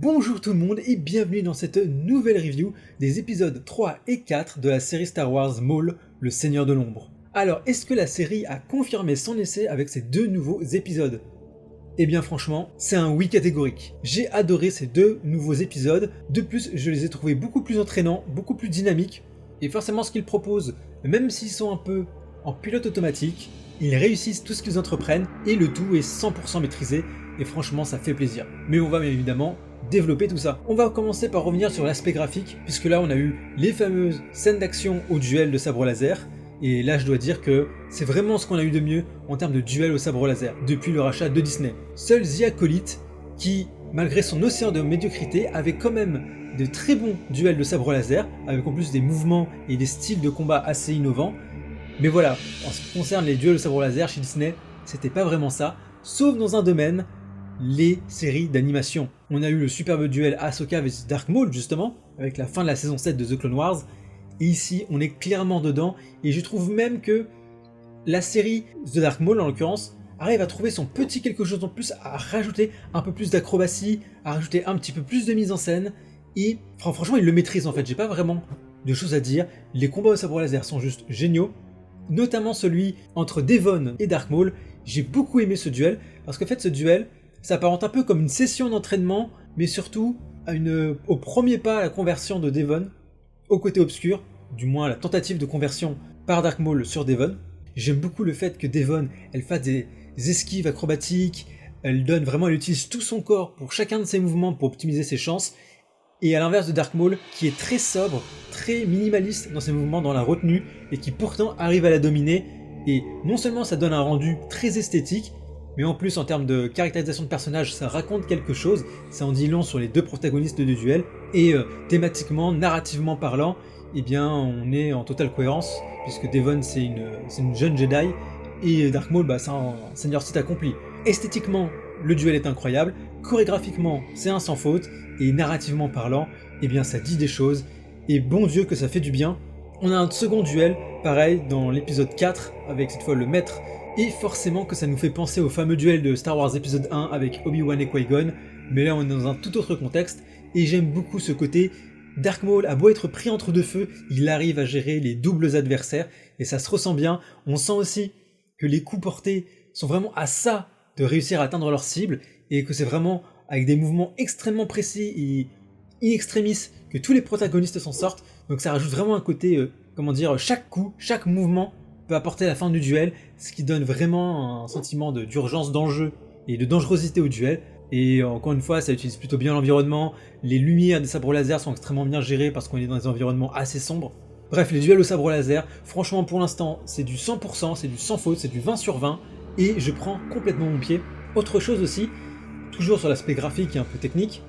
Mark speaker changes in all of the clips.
Speaker 1: Bonjour tout le monde et bienvenue dans cette nouvelle review des épisodes 3 et 4 de la série Star Wars Maul, le Seigneur de l'Ombre. Alors, est-ce que la série a confirmé son essai avec ces deux nouveaux épisodes ? Eh bien franchement, c'est un oui catégorique. J'ai adoré ces deux nouveaux épisodes, de plus je les ai trouvés beaucoup plus entraînants, beaucoup plus dynamiques, et forcément ce qu'ils proposent, même s'ils sont un peu en pilote automatique, ils réussissent tout ce qu'ils entreprennent, et le tout est 100% maîtrisé, et franchement ça fait plaisir. Mais on va bien évidemment développer tout ça. On va commencer par revenir sur l'aspect graphique, puisque là on a eu les fameuses scènes d'action au duel de sabre laser, et là je dois dire que c'est vraiment ce qu'on a eu de mieux en termes de duel au sabre laser, depuis le rachat de Disney. Seul The Acolyte, qui malgré son océan de médiocrité, avait quand même de très bons duels de sabre laser, avec en plus des mouvements et des styles de combat assez innovants. Mais voilà, en ce qui concerne les duels de sabre laser chez Disney, c'était pas vraiment ça, sauf dans un domaine, les séries d'animation. On a eu le superbe duel Ahsoka vs Dark Maul justement, avec la fin de la saison 7 de The Clone Wars, et ici on est clairement dedans, et je trouve même que la série The Dark Maul en l'occurrence, arrive à trouver son petit quelque chose en plus, à rajouter un peu plus d'acrobatie, à rajouter un petit peu plus de mise en scène, et franchement il le maîtrise en fait, j'ai pas vraiment de choses à dire, les combats au sabre laser sont juste géniaux, notamment celui entre Devon et Dark Maul. J'ai beaucoup aimé ce duel, parce qu'en fait ce duel s'apparente un peu comme une session d'entraînement, mais surtout au premier pas à la conversion de Devon au côté obscur, du moins la tentative de conversion par Dark Maul sur Devon. J'aime beaucoup le fait que Devon, elle fasse des esquives acrobatiques, elle utilise tout son corps pour chacun de ses mouvements pour optimiser ses chances, et à l'inverse de Dark Maul, qui est très sobre, très minimaliste dans ses mouvements, dans la retenue, et qui pourtant arrive à la dominer, et non seulement ça donne un rendu très esthétique, mais en plus en termes de caractérisation de personnage, ça raconte quelque chose, ça en dit long sur les deux protagonistes du duel, et thématiquement, narrativement parlant, eh bien on est en totale cohérence, puisque Devon c'est une jeune Jedi, et Dark Maul c'est un seigneur Sith accompli. Esthétiquement, le duel est incroyable, chorégraphiquement c'est un sans faute, et narrativement parlant, eh bien ça dit des choses, et bon Dieu que ça fait du bien. On a un second duel, pareil, dans l'épisode 4, avec cette fois le maître, et forcément que ça nous fait penser au fameux duel de Star Wars épisode 1 avec Obi-Wan et Qui-Gon, mais là on est dans un tout autre contexte, et j'aime beaucoup ce côté, Dark Maul a beau être pris entre deux feux, il arrive à gérer les doubles adversaires, et ça se ressent bien. On sent aussi que les coups portés sont vraiment à ça de réussir à atteindre leur cible, et que c'est vraiment avec des mouvements extrêmement précis et in extremis que tous les protagonistes s'en sortent, donc ça rajoute vraiment un côté, chaque coup, chaque mouvement peut apporter la fin du duel, ce qui donne vraiment un sentiment d'urgence, d'enjeu et de dangerosité au duel. Et encore une fois, ça utilise plutôt bien l'environnement, les lumières des sabres laser sont extrêmement bien gérées parce qu'on est dans des environnements assez sombres. Bref, les duels au sabre laser, franchement pour l'instant, c'est du 100%, c'est du sans faute, c'est du 20 sur 20, et je prends complètement mon pied. Autre chose aussi, toujours sur l'aspect graphique et un peu technique,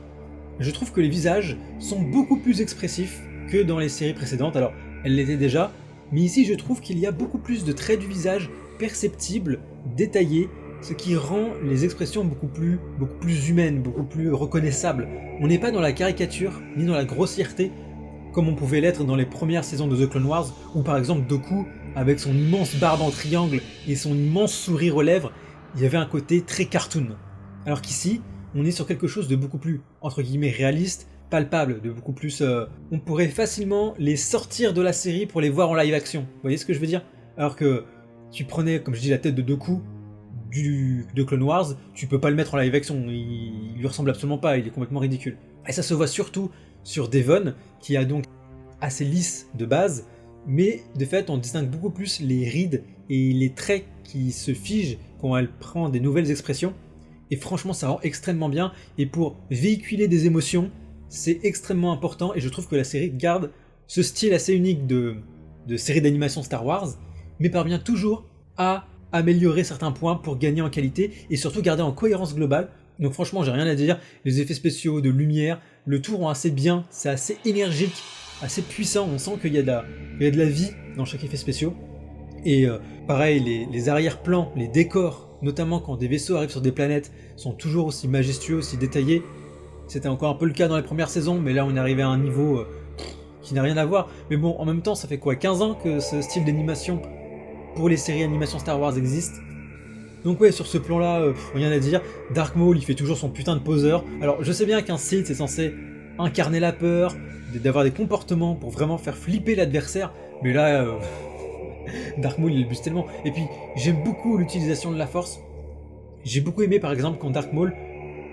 Speaker 1: je trouve que les visages sont beaucoup plus expressifs que dans les séries précédentes. Alors, elles l'étaient déjà, mais ici je trouve qu'il y a beaucoup plus de traits du visage perceptibles, détaillés, ce qui rend les expressions beaucoup plus humaines, beaucoup plus reconnaissables. On n'est pas dans la caricature, ni dans la grossièreté, comme on pouvait l'être dans les premières saisons de The Clone Wars, où par exemple Dooku, avec son immense barbe en triangle et son immense sourire aux lèvres, il y avait un côté très cartoon. Alors qu'ici, on est sur quelque chose de beaucoup plus, entre guillemets, réaliste, palpable, de beaucoup plus... on pourrait facilement les sortir de la série pour les voir en live action. Vous voyez ce que je veux dire ? Alors que tu prenais, comme je dis, la tête de Dooku de Clone Wars, tu peux pas le mettre en live action, il lui ressemble absolument pas, il est complètement ridicule. Et ça se voit surtout sur Devon, qui a donc assez lisse de base, mais de fait on distingue beaucoup plus les rides et les traits qui se figent quand elle prend des nouvelles expressions, et franchement ça rend extrêmement bien, et pour véhiculer des émotions, c'est extrêmement important, et je trouve que la série garde ce style assez unique de série d'animation Star Wars, mais parvient toujours à améliorer certains points pour gagner en qualité, et surtout garder en cohérence globale. Donc franchement j'ai rien à dire, les effets spéciaux, de lumière, le tout rend assez bien, c'est assez énergique, assez puissant, on sent qu'il y a de la vie dans chaque effet spéciaux. Et pareil, les arrière-plans, les décors, notamment quand des vaisseaux arrivent sur des planètes, sont toujours aussi majestueux, aussi détaillés. C'était encore un peu le cas dans les premières saisons, mais là on est arrivé à un niveau qui n'a rien à voir. Mais bon, en même temps, ça fait quoi, 15 ans que ce style d'animation pour les séries animation Star Wars existe. Donc ouais, sur ce plan-là, rien à dire. Dark Maul, il fait toujours son putain de poseur. Alors je sais bien qu'un Sith c'est censé incarner la peur, d'avoir des comportements pour vraiment faire flipper l'adversaire, mais là, Dark Maul il abuse tellement. Et puis j'aime beaucoup l'utilisation de la force. J'ai beaucoup aimé par exemple quand Dark Maul,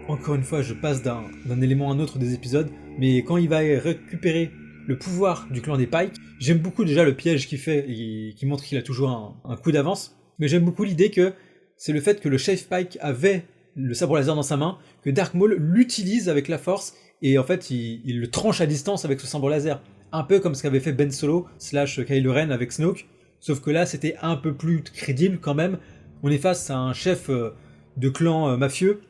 Speaker 1: encore une fois je passe d'un élément à un autre des épisodes, mais quand il va récupérer le pouvoir du clan des Pike, j'aime beaucoup déjà le piège qu'il fait, et qui montre qu'il a toujours un coup d'avance, mais j'aime beaucoup l'idée que c'est le fait que le chef Pike avait le sabre laser dans sa main, que Dark Maul l'utilise avec la force, et en fait il le tranche à distance avec ce sabre laser. Un peu comme ce qu'avait fait Ben Solo / Kylo Ren avec Snoke, sauf que là c'était un peu plus crédible quand même. On est face à un chef de clan mafieux,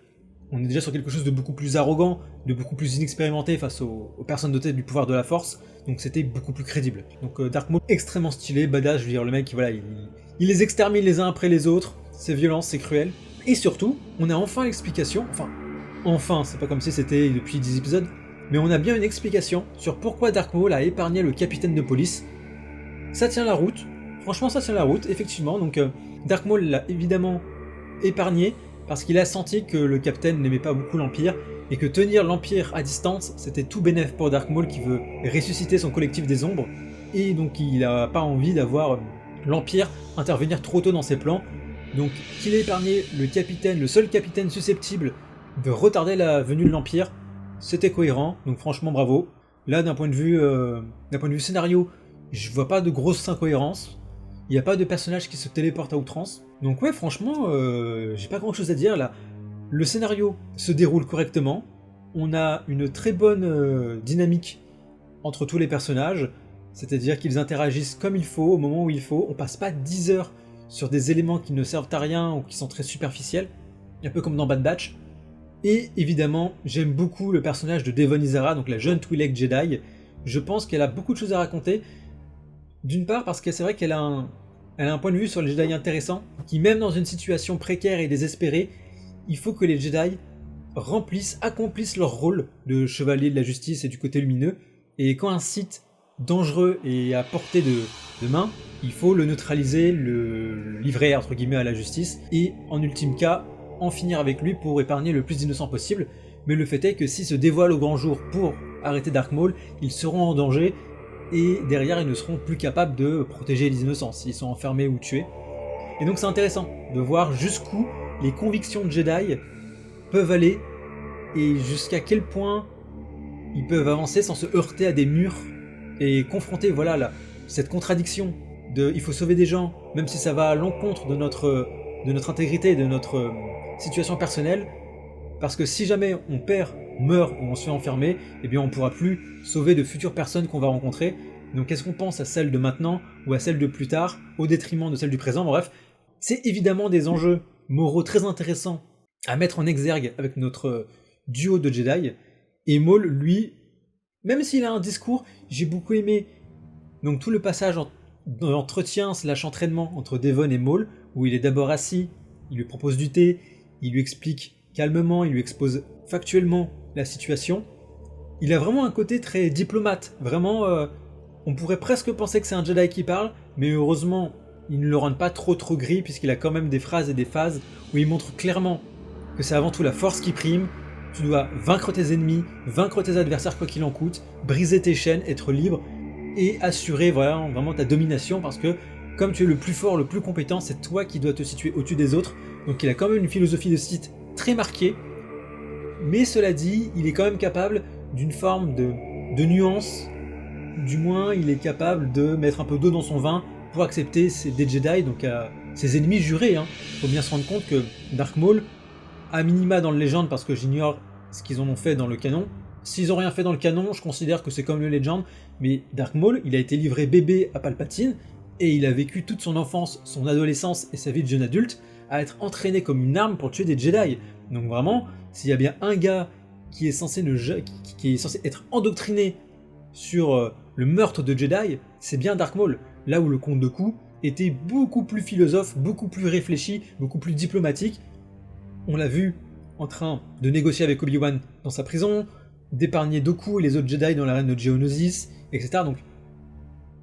Speaker 1: on est déjà sur quelque chose de beaucoup plus arrogant, de beaucoup plus inexpérimenté face aux personnes dotées du pouvoir de la force, donc c'était beaucoup plus crédible. Donc Dark Maul extrêmement stylé, badass, je veux dire le mec voilà, il les extermine les uns après les autres, c'est violent, c'est cruel. Et surtout, on a enfin l'explication, enfin, c'est pas comme si c'était depuis 10 épisodes, mais on a bien une explication sur pourquoi Dark Maul a épargné le capitaine de police. Ça tient la route, franchement ça tient la route, effectivement, donc Dark Maul l'a évidemment épargné parce qu'il a senti que le capitaine n'aimait pas beaucoup l'Empire et que tenir l'Empire à distance c'était tout bénef pour Dark Maul qui veut ressusciter son collectif des ombres, et donc il n'a pas envie d'avoir l'Empire intervenir trop tôt dans ses plans. Donc qu'il ait épargné le capitaine, le seul capitaine susceptible de retarder la venue de l'Empire, c'était cohérent, donc franchement bravo. Là d'un point de vue scénario, je vois pas de grosses incohérences, il n'y a pas de personnage qui se téléporte à outrance, donc ouais franchement j'ai pas grand chose à dire là. Le scénario se déroule correctement, on a une très bonne dynamique entre tous les personnages, c'est-à-dire qu'ils interagissent comme il faut, au moment où il faut, on passe pas 10 heures sur des éléments qui ne servent à rien ou qui sont très superficiels, un peu comme dans Bad Batch. Et évidemment, j'aime beaucoup le personnage de Devon Izara, donc la jeune Twi'lek Jedi. Je pense qu'elle a beaucoup de choses à raconter. D'une part parce que c'est vrai qu'elle a un point de vue sur les Jedi intéressant, qui même dans une situation précaire et désespérée, il faut que les Jedi accomplissent leur rôle de chevalier de la justice et du côté lumineux, et quand un Sith dangereux et à portée de main, il faut le neutraliser, le livrer entre guillemets à la justice, et en ultime cas, en finir avec lui pour épargner le plus d'innocents possible. Mais le fait est que s'ils se dévoilent au grand jour pour arrêter Dark Maul, ils seront en danger, et derrière ils ne seront plus capables de protéger les innocents s'ils sont enfermés ou tués. Et donc c'est intéressant de voir jusqu'où les convictions de Jedi peuvent aller, et jusqu'à quel point ils peuvent avancer sans se heurter à des murs, et confronter voilà cette contradiction de il faut sauver des gens, même si ça va à l'encontre de notre intégrité, de notre situation personnelle, parce que si jamais on meurt ou on se fait enfermer, eh bien on ne pourra plus sauver de futures personnes qu'on va rencontrer. Donc est-ce qu'on pense à celle de maintenant ou à celle de plus tard, au détriment de celle du présent? Bref, c'est évidemment des enjeux moraux très intéressants à mettre en exergue avec notre duo de Jedi, et Maul, lui, même s'il a un discours, j'ai beaucoup aimé donc tout le passage d'entretien / entraînement entre Devon et Maul, où il est d'abord assis, il lui propose du thé, il lui explique calmement, il lui expose factuellement la situation. Il a vraiment un côté très diplomate, vraiment, on pourrait presque penser que c'est un Jedi qui parle, mais heureusement, il ne le rend pas trop gris, puisqu'il a quand même des phrases et des phases où il montre clairement que c'est avant tout la force qui prime. Tu dois vaincre tes ennemis, vaincre tes adversaires quoi qu'il en coûte, briser tes chaînes, être libre et assurer vraiment ta domination, parce que comme tu es le plus fort, le plus compétent, c'est toi qui dois te situer au-dessus des autres. Donc il a quand même une philosophie de Sith très marquée, mais cela dit, il est quand même capable d'une forme de nuance, du moins il est capable de mettre un peu d'eau dans son vin pour accepter des Jedi, donc ses ennemis jurés. Faut bien se rendre compte que Dark Maul, à minima dans le Legend, parce que j'ignore ce qu'ils en ont fait dans le canon. S'ils ont rien fait dans le canon, je considère que c'est comme le Legend, mais Dark Maul, il a été livré bébé à Palpatine, et il a vécu toute son enfance, son adolescence et sa vie de jeune adulte à être entraîné comme une arme pour tuer des Jedi. Donc vraiment, s'il y a bien un gars qui est censé être endoctriné sur le meurtre de Jedi, c'est bien Dark Maul, là où le Comte Dooku était beaucoup plus philosophe, beaucoup plus réfléchi, beaucoup plus diplomatique. On l'a vu en train de négocier avec Obi-Wan dans sa prison, d'épargner Dooku et les autres Jedi dans l'arène de Geonosis, etc. Donc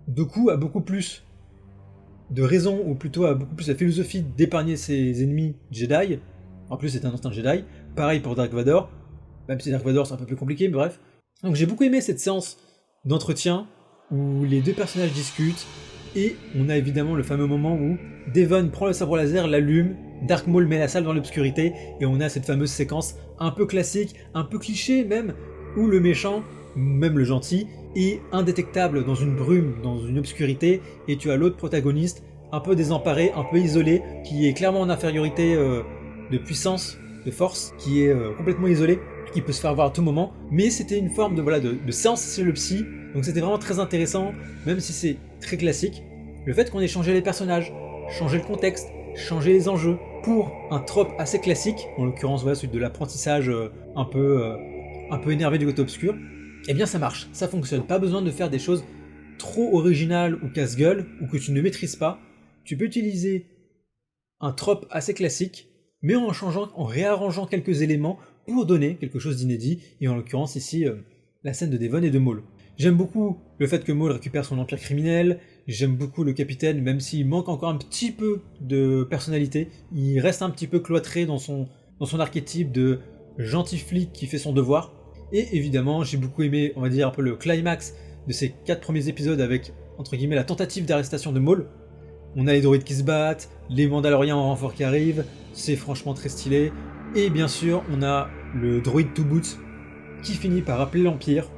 Speaker 1: Dooku a beaucoup plus de raison, ou plutôt a beaucoup plus la philosophie d'épargner ses ennemis Jedi. En plus, c'est un ancien Jedi. Pareil pour Dark Vador, même si Dark Vador c'est un peu plus compliqué, mais bref. Donc j'ai beaucoup aimé cette séance d'entretien où les deux personnages discutent, et on a évidemment le fameux moment où Devon prend le sabre laser, l'allume, Dark Maul met la salle dans l'obscurité, et on a cette fameuse séquence un peu classique, un peu cliché même, où le méchant, même le gentil, est indétectable dans une brume, dans une obscurité, et tu as l'autre protagoniste, un peu désemparé, un peu isolé, qui est clairement en infériorité de puissance, de force, qui est complètement isolé, qui peut se faire voir à tout moment, mais c'était une forme de séance chez le psy, donc c'était vraiment très intéressant, même si c'est très classique. Le fait qu'on ait changé les personnages, changé le contexte, changé les enjeux, pour un trope assez classique, en l'occurrence celui de l'apprentissage un peu énervé du côté obscur, eh bien ça marche, ça fonctionne. Pas besoin de faire des choses trop originales ou casse-gueule, ou que tu ne maîtrises pas. Tu peux utiliser un trope assez classique, mais en réarrangeant quelques éléments pour donner quelque chose d'inédit, et en l'occurrence ici, la scène de Devon et de Maul. J'aime beaucoup le fait que Maul récupère son empire criminel, j'aime beaucoup le capitaine, même s'il manque encore un petit peu de personnalité, il reste un petit peu cloîtré dans son archétype de gentil flic qui fait son devoir. Et évidemment, j'ai beaucoup aimé, on va dire, un peu le climax de ces 4 premiers épisodes avec, entre guillemets, la tentative d'arrestation de Maul. On a les droïdes qui se battent, les Mandaloriens en renfort qui arrivent, c'est franchement très stylé. Et bien sûr, on a le droïde to boot qui finit par appeler l'Empire.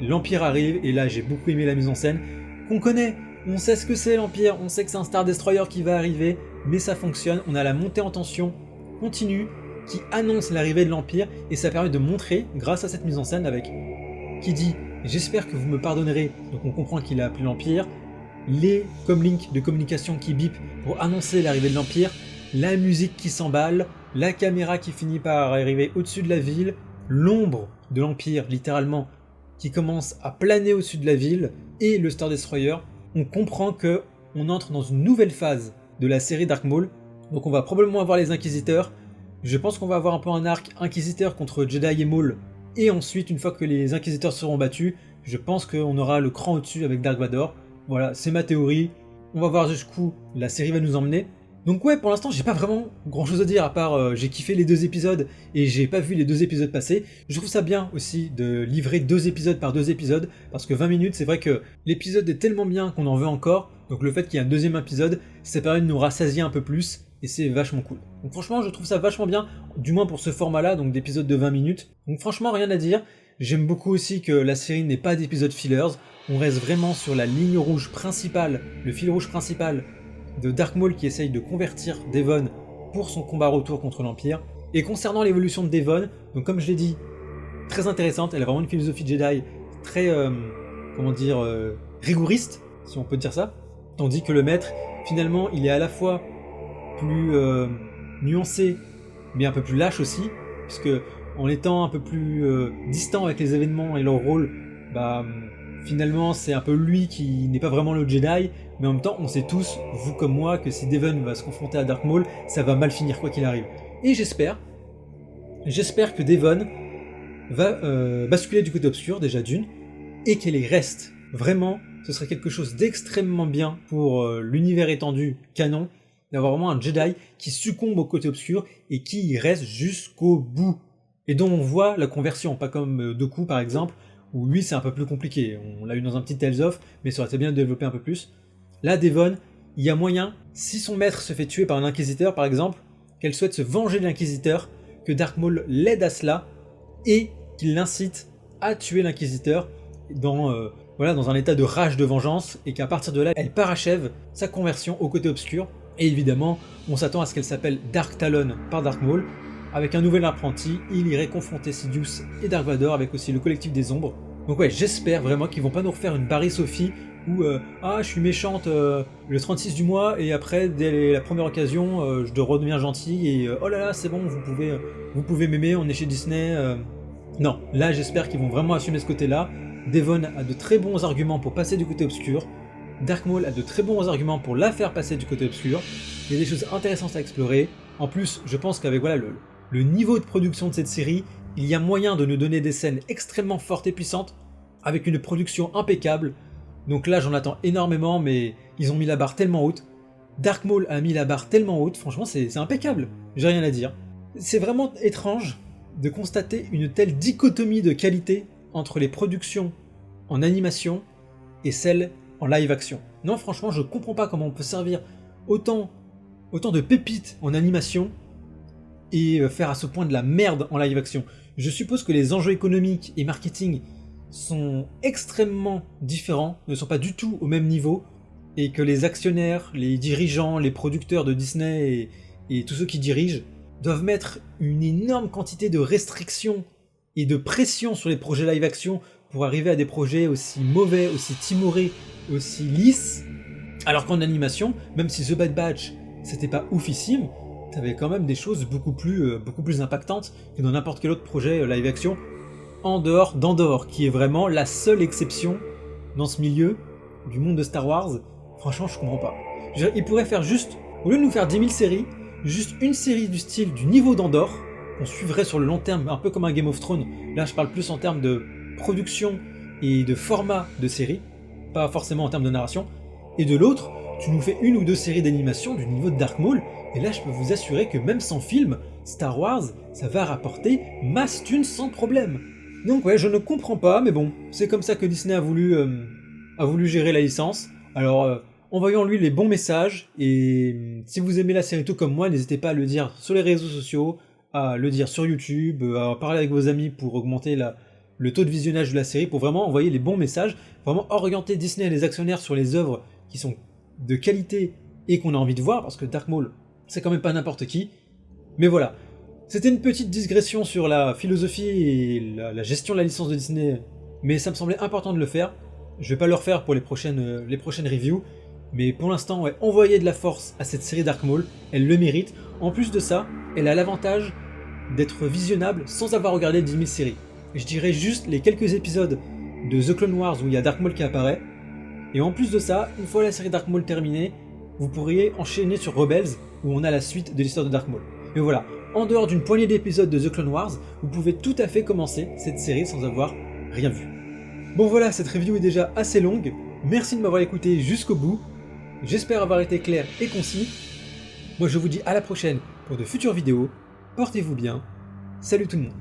Speaker 1: L'Empire arrive, et là j'ai beaucoup aimé la mise en scène, qu'on connaît, on sait ce que c'est l'Empire, on sait que c'est un Star Destroyer qui va arriver, mais ça fonctionne, on a la montée en tension continue qui annonce l'arrivée de l'Empire, et ça permet de montrer, grâce à cette mise en scène avec qui dit « J'espère que vous me pardonnerez », donc on comprend qu'il a appelé l'Empire, les comlinks de communication qui bip pour annoncer l'arrivée de l'Empire, la musique qui s'emballe, la caméra qui finit par arriver au-dessus de la ville, l'ombre de l'Empire, littéralement, qui commence à planer au-dessus de la ville, et le Star Destroyer, on comprend que on entre dans une nouvelle phase de la série Dark Maul, donc on va probablement avoir les Inquisiteurs, je pense qu'on va avoir un peu un arc Inquisiteur contre Jedi et Maul, et ensuite, une fois que les Inquisiteurs seront battus, je pense qu'on aura le cran au-dessus avec Dark Vador. Voilà, c'est ma théorie, on va voir jusqu'où la série va nous emmener. Donc ouais, pour l'instant, j'ai pas vraiment grand chose à dire, à part j'ai kiffé les 2 épisodes et j'ai pas vu les 2 épisodes passer. Je trouve ça bien aussi de livrer 2 épisodes par 2 épisodes, parce que 20 minutes, c'est vrai que l'épisode est tellement bien qu'on en veut encore, donc le fait qu'il y ait un 2e épisode, ça permet de nous rassasier un peu plus, et c'est vachement cool. Donc franchement, je trouve ça vachement bien, du moins pour ce format-là, donc d'épisodes de 20 minutes. Donc franchement, rien à dire. J'aime beaucoup aussi que la série n'ait pas d'épisodes fillers, on reste vraiment sur la ligne rouge principale, le fil rouge principal de Dark Maul qui essaye de convertir Devon pour son combat retour contre l'Empire. Et concernant l'évolution de Devon, donc comme je l'ai dit, très intéressante, elle a vraiment une philosophie Jedi très, rigoriste, si on peut dire ça. Tandis que le maître, finalement, il est à la fois plus nuancé, mais un peu plus lâche aussi, puisque en étant un peu plus distant avec les événements et leur rôle, finalement c'est un peu lui qui n'est pas vraiment le Jedi, mais en même temps on sait tous, vous comme moi, que si Devon va se confronter à Dark Maul, ça va mal finir quoi qu'il arrive. Et j'espère que Devon va basculer du côté obscur déjà d'une, et qu'elle y reste. Vraiment, ce serait quelque chose d'extrêmement bien pour l'univers étendu canon, d'avoir vraiment un Jedi qui succombe au côté obscur et qui y reste jusqu'au bout. Et dont on voit la conversion, pas comme Dooku par exemple, où lui c'est un peu plus compliqué. On l'a eu dans un petit Tales of, mais ça aurait été bien de développer un peu plus. Là, Devon, il y a moyen, si son maître se fait tuer par un Inquisiteur par exemple, qu'elle souhaite se venger de l'Inquisiteur, que Dark Maul l'aide à cela, et qu'il l'incite à tuer l'Inquisiteur dans un état de rage de vengeance, et qu'à partir de là, elle parachève sa conversion au côté obscur. Et évidemment, on s'attend à ce qu'elle s'appelle Dark Talon par Dark Maul. Avec un nouvel apprenti, il irait confronter Sidious et Dark Vador avec aussi le collectif des ombres. Donc ouais, j'espère vraiment qu'ils vont pas nous refaire une Barry Sophie où je suis méchante le 36 du mois et après dès la première occasion je redeviens gentil et oh là là c'est bon, vous pouvez m'aimer, on est chez Disney. Non, là j'espère qu'ils vont vraiment assumer ce côté-là. Devon a de très bons arguments pour passer du côté obscur. Dark Maul a de très bons arguments pour la faire passer du côté obscur. Il y a des choses intéressantes à explorer. En plus, je pense qu'avec le niveau de production de cette série, il y a moyen de nous donner des scènes extrêmement fortes et puissantes, avec une production impeccable. Donc là, j'en attends énormément, mais ils ont mis la barre tellement haute. Dark Maul a mis la barre tellement haute, franchement c'est impeccable, j'ai rien à dire. C'est vraiment étrange de constater une telle dichotomie de qualité entre les productions en animation et celles en live action. Non, franchement, je comprends pas comment on peut servir autant de pépites en animation et faire à ce point de la merde en live action. Je suppose que les enjeux économiques et marketing sont extrêmement différents, ne sont pas du tout au même niveau, et que les actionnaires, les dirigeants, les producteurs de Disney et tous ceux qui dirigent doivent mettre une énorme quantité de restrictions et de pression sur les projets live action pour arriver à des projets aussi mauvais, aussi timorés, aussi lisses, alors qu'en animation, même si The Bad Batch c'était pas oufissime, t'avais quand même des choses beaucoup plus impactantes que dans n'importe quel autre projet live action en dehors d'Andor, qui est vraiment la seule exception dans ce milieu du monde de Star Wars. Franchement, je comprends pas. Ils pourraient faire juste, au lieu de nous faire 10 000 séries, juste une série du style du niveau d'Andor, qu'on suivrait sur le long terme, un peu comme un Game of Thrones. Là, je parle plus en termes de production et de format de série, pas forcément en termes de narration. Et de l'autre, tu nous fais une ou deux séries d'animation du niveau de Dark Maul, et là, je peux vous assurer que même sans film, Star Wars, ça va rapporter masse thunes sans problème. Donc ouais, je ne comprends pas, mais bon, c'est comme ça que Disney a voulu gérer la licence. Alors, envoyons-lui les bons messages, et si vous aimez la série tout comme moi, n'hésitez pas à le dire sur les réseaux sociaux, à le dire sur YouTube, à parler avec vos amis pour augmenter le taux de visionnage de la série, pour vraiment envoyer les bons messages, vraiment orienter Disney et les actionnaires sur les œuvres qui sont de qualité et qu'on a envie de voir, parce que Dark Maul, c'est quand même pas n'importe qui. Mais voilà, c'était une petite digression sur la philosophie et la gestion de la licence de Disney, mais ça me semblait important de le faire. Je vais pas le refaire pour les prochaines reviews, mais pour l'instant, ouais, envoyez de la force à cette série Dark Maul, elle le mérite. En plus de ça, elle a l'avantage d'être visionnable sans avoir regardé 10 000 séries. Je dirais juste les quelques épisodes de The Clone Wars où il y a Dark Maul qui apparaît, et en plus de ça, une fois la série Dark Maul terminée, vous pourriez enchaîner sur Rebels, où on a la suite de l'histoire de Dark Maul. Mais voilà, en dehors d'une poignée d'épisodes de The Clone Wars, vous pouvez tout à fait commencer cette série sans avoir rien vu. Bon voilà, cette review est déjà assez longue, merci de m'avoir écouté jusqu'au bout, j'espère avoir été clair et concis. Moi je vous dis à la prochaine pour de futures vidéos, portez-vous bien, salut tout le monde.